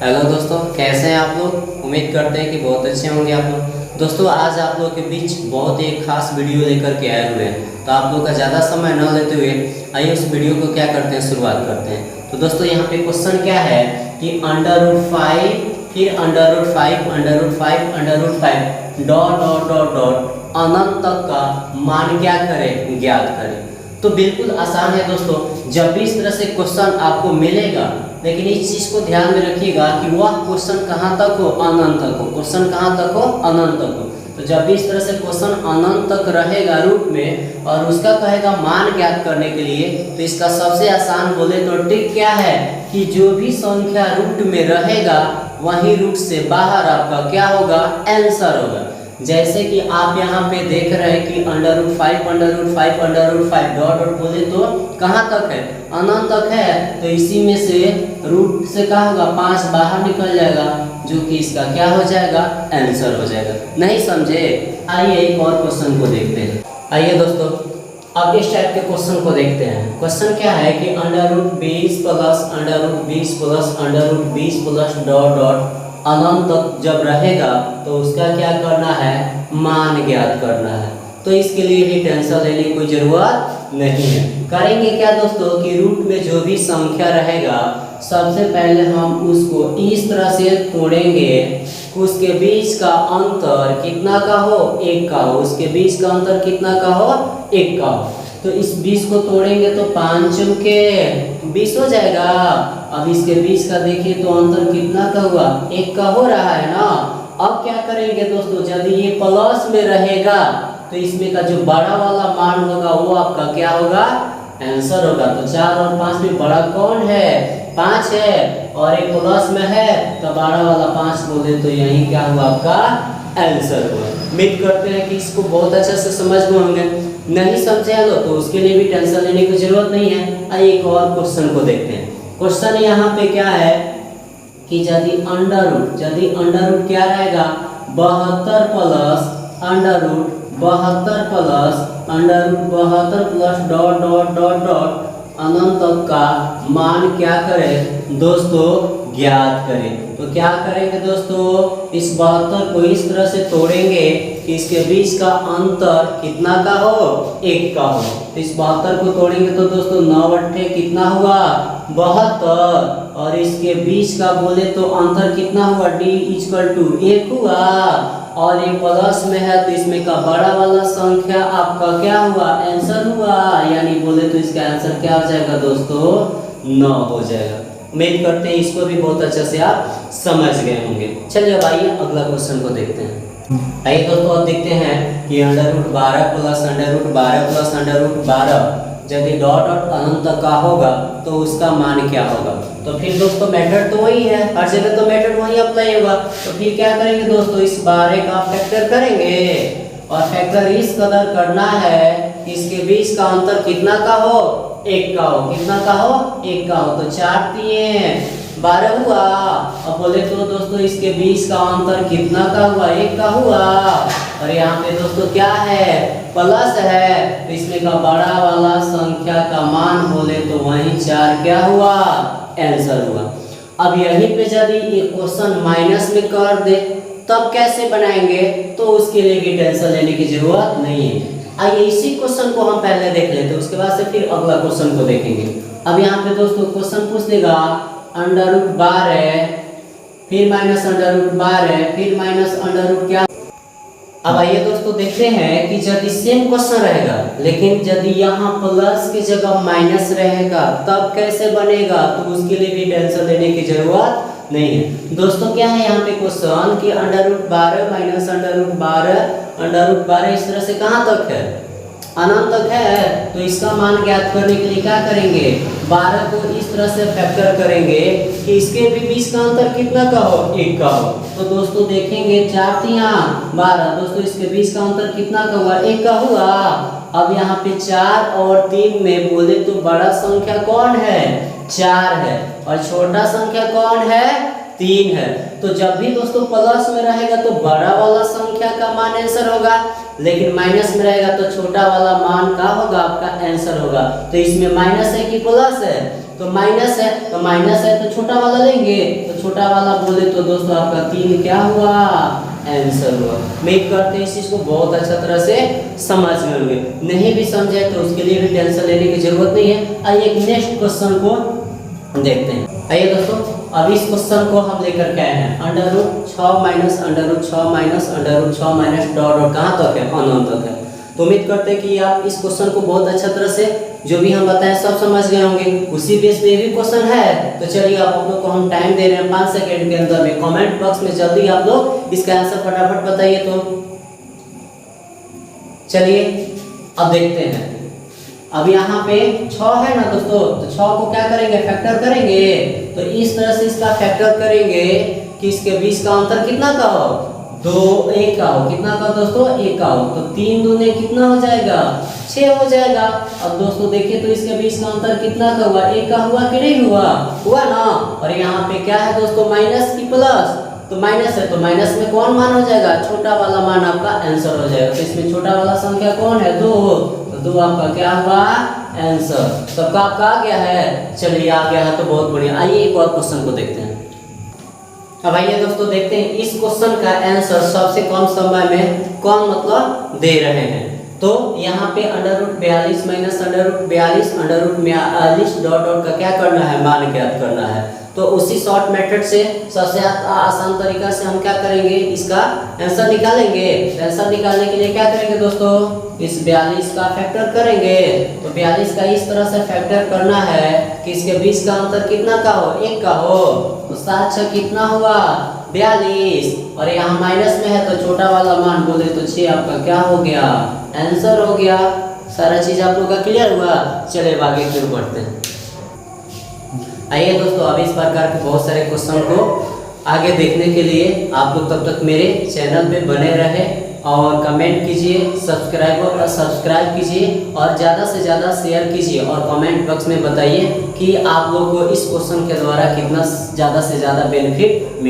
Hello दोस्तों, कैसे हैं आप लोग। उम्मीद करते हैं कि बहुत अच्छे होंगे आप लोग। दोस्तों आज आप लोगों के बीच बहुत ही एक खास वीडियो लेकर के आए हुए हैं। तो आप लोग का ज़्यादा समय न लेते हुए आइए उस वीडियो को क्या करते हैं, शुरुआत करते हैं। तो दोस्तों यहाँ पे क्वेश्चन क्या है कि √5 फिर √5 √5 √5 डॉट डॉट डॉट डॉट अनंत तक का मान क्या करें, ज्ञात करें। तो बिल्कुल आसान है दोस्तों। जब भी इस तरह से क्वेश्चन आपको मिलेगा, लेकिन इस चीज़ को ध्यान में रखिएगा कि वह क्वेश्चन कहाँ तक हो, अनंत तक हो। क्वेश्चन कहाँ तक हो, अनंत तक हो। तो जब भी इस तरह से क्वेश्चन अनंत तक रहेगा रूट में और उसका कहेगा मान ज्ञात करने के लिए, तो इसका सबसे आसान बोले तो ट्रिक क्या है कि जो भी संख्या रूट में रहेगा वही रूट से बाहर आपका क्या होगा, आंसर होगा। जैसे कि आप यहाँ पे देख रहे हैं कि √5 √5 √5 डॉट डॉट बोले तो कहाँ तक है, अनंत तक है। तो इसी में से रूट से क्या होगा, 5 बाहर निकल जाएगा, जो कि इसका क्या हो जाएगा, आंसर हो जाएगा। नहीं समझे? आइए एक और क्वेश्चन को देखते हैं। आइए दोस्तों अब इस टाइप के क्वेश्चन को देखते हैं। क्वेश्चन क्या है कि √20 plus √20 plus √20 plus dot dot अनंत तक जब रहेगा तो उसका क्या करना है, मान ज्ञात करना है। तो इसके लिए भी टेंशन लेने की कोई जरूरत नहीं है। करेंगे क्या दोस्तों कि रूट में जो भी संख्या रहेगा सबसे पहले हम उसको इस तरह से तोड़ेंगे, उसके बीच का अंतर कितना का हो, 1 का हो। उसके बीच का अंतर कितना का हो, 1 का हो। तो इस 20 को तोड़ेंगे तो 5 चुके 20 हो जाएगा। अब इसके बीच का देखिए तो अंतर कितना का हुआ, 1 का हो रहा है ना। अब क्या करेंगे दोस्तों, यदि ये प्लस में रहेगा तो इसमें का जो बड़ा वाला मान होगा वो आपका क्या होगा, आंसर होगा। तो 4 और 5 में बड़ा कौन है, 5 है, और एक प्लस में है तो बड़ा वाला 5 बोले तो यही क्या हुआ, आपका आंसर हुआ। उम्मीद करते हैं कि इसको बहुत अच्छे से समझ गए होंगे। नहीं समझे लो तो उसके लिए भी टेंशन लेने की जरूरत नहीं है। आइए एक और क्वेश्चन को देखते हैं। क्वेश्चन यहाँ पे क्या है कि यदि अंडर रूट क्या रहेगा, 72 plus dot dot dot dot अनंत तक का मान क्या करें दोस्तों, ज्ञात करें। तो क्या करेंगे दोस्तों, इस 72 को इस तरह से तोड़ेंगे कि इसके बीच का अंतर कितना का हो, 1 का हो। तो इस 72 को तोड़ेंगे तो दोस्तों 9 अट्ठे कितना हुआ, 72, और इसके बीच का बोले तो अंतर कितना हुआ, d = 1 हुआ। और ये प्लस में है तो इसमें का बड़ा वाला संख्या आपका क्या हुआ, आंसर हुआ। यानी बोले तो इसका आंसर क्या हो जाएगा दोस्तों, 9 हो जाएगा। उम्मीद करते हैं इसको भी बहुत अच्छे से आप समझ गए होंगे। चलिए अब आइए अगला क्वेश्चन को देखते हैं। आइए दोस्तों अब देखते हैं कि √12 प्लस √12 प्लस √12 यदि डॉट डॉट अनंत तक का होगा तो उसका मान क्या होगा। तो फिर दोस्तों मेथड तो वही है, हर जगह तो मेथड वही अप्लाई होगा। तो फिर क्या करेंगे दोस्तों, इस 12 का फैक्टर करेंगे, और फैक्टर इस कदर करना है कि इसके बीच का अंतर कितना का हो, 1 का हो। कितना का हो, 1 का हो। तो 4 3 12 हुआ। अब बोले तो दोस्तों इसके बीच का अंतर कितना का हुआ, 1 का हुआ। और यहाँ पे दोस्तों क्या है, प्लस है, तो इसमें का बड़ा वाला संख्या का मान बोले तो वही 4 क्या हुआ, आंसर हुआ। अब यहीं पे यदि ये क्वेश्चन माइनस में कर दे तब कैसे बनाएंगे, तो उसके लिए भी टेंशन लेने की जरूरत नहीं है। आइए इसी क्वेश्चन को हम पहले देख लेते हैं, उसके बाद से फिर अगला क्वेश्चन को देखेंगे। अब यहाँ पे दोस्तों क्वेश्चन पूछ देगा √12 फिर माइनस √12 फिर माइनस √ क्या। अब आइए दोस्तों देखते हैं कि यदि सेम क्वेश्चन रहेगा लेकिन यदि यहाँ प्लस की जगह माइनस रहेगा तब कैसे बनेगा, तो उसके लिए भी टेंशन लेने की जरूरत नहीं है। दोस्तों क्या है यहाँ पे क्वेश्चन कि √12 माइनस √12 इस तरह से कहाँ तक है, अनंत तक है। तो इसका मान ज्ञात करने के लिए क्या करेंगे, 12 को इस तरह से फैक्टर करेंगे कि इसके भी बीच का अंतर कितना का हो, 1 का हो। तो दोस्तों देखेंगे 4 3 12, दोस्तों इसके बीच का अंतर कितना का हुआ, 1 का हुआ। अब यहाँ पे 4 और 3 में बोले तो बड़ा संख्या कौन है, 4 है, और छोटा संख्या कौन है, 3 है। तो जब भी दोस्तों प्लस में रहेगा तो बड़ा वाला संख्या का मान आंसर होगा, लेकिन माइनस में रहेगा तो छोटा वाला मान का होगा, आपका आंसर होगा। तो इसमें माइनस है कि प्लस है, तो माइनस है तो छोटा वाला लेंगे, तो छोटा वाला बोले तो दोस्तों आपका 3 क्या हुआ, आंसर हुआ। उम्मीद करते हैं इस चीज को बहुत अच्छा तरह से समझ गए होंगे। नहीं भी समझे तो उसके लिए भी टेंशन लेने की जरूरत नहीं है। आइए एक नेक्स्ट क्वेश्चन को देखते हैं। आइए दोस्तों, अब इस क्वेश्चन को हम लेकर के आए हैं √6 माइनस √6 माइनस √6 माइनस डॉट कहाँ तक है, अनंत तक है। तो उम्मीद करते हैं कि आप इस क्वेश्चन को बहुत अच्छा तरह से जो भी हम बताएं सब समझ गए होंगे। उसी बेस पे भी क्वेश्चन है। तो चलिए आप लोग को हम टाइम दे रहे हैं 5 सेकंड के अंदर में। कमेंट बॉक्स में जल्दी आप लोग इसका आंसर फटाफट बताइए। तो चलिए अब देखते हैं। अब यहाँ पे 6 है ना दोस्तों, तो 6 को क्या करेंगे, फैक्टर करेंगे। तो इस तरह से इसका फैक्टर करेंगे कि इसके बीच का अंतर कितना का हो, 2 1 का हो। कितना का दोस्तों, 1 का हो। तो 3 दूने कितना हो जाएगा, 6 हो जाएगा। अब दोस्तों देखिए तो इसके बीच का अंतर कितना का हुआ, 1 का हुआ कि नहीं हुआ, हुआ ना। और यहाँ पे क्या है दोस्तों, माइनस की प्लस, तो माइनस है तो माइनस में कौन मान हो जाएगा, छोटा वाला मान आपका आंसर हो जाएगा। तो इसमें छोटा वाला संख्या कौन है, 2, तो 2 आपका क्या हुआ, आंसर। सबका आपका आ गया है। चलिए आ गया है तो बहुत बढ़िया। आइए एक और क्वेश्चन को देखते हैं। अब आइए दोस्तों देखते हैं इस क्वेश्चन का आंसर सबसे कम समय में कौन मतलब दे रहे हैं। तो यहाँ पे √42 माइनस √42 √42 डॉट डॉट का क्या करना है, मान ज्ञात करना है। तो उसी शॉर्ट मेथड से सबसे आसान तरीका से हम क्या करेंगे, इसका आंसर निकालेंगे। आंसर निकालने के लिए क्या करेंगे दोस्तों, इस 42 का फैक्टर करेंगे। तो 42 का इस तरह से फैक्टर करना है कि इसके बीच का अंतर कितना का हो, 1 का हो। तो 7 6 कितना हुआ, 42। और यहाँ माइनस में है तो छोटा वाला मान बोले तो 6 आपका क्या हो गया, आंसर हो गया। सारा चीज आप लोग का क्लियर हुआ। चलिए आगे फिर बढ़ते हैं। आइए दोस्तों, अब इस प्रकार के बहुत सारे क्वेश्चन को आगे देखने के लिए आप लोग तब तक मेरे चैनल पे बने रहे और कमेंट कीजिए, सब्सक्राइब कीजिए और ज़्यादा से ज़्यादा शेयर कीजिए और कमेंट बॉक्स में बताइए कि आप लोग को इस क्वेश्चन के द्वारा कितना ज़्यादा से ज़्यादा बेनिफिट मिले।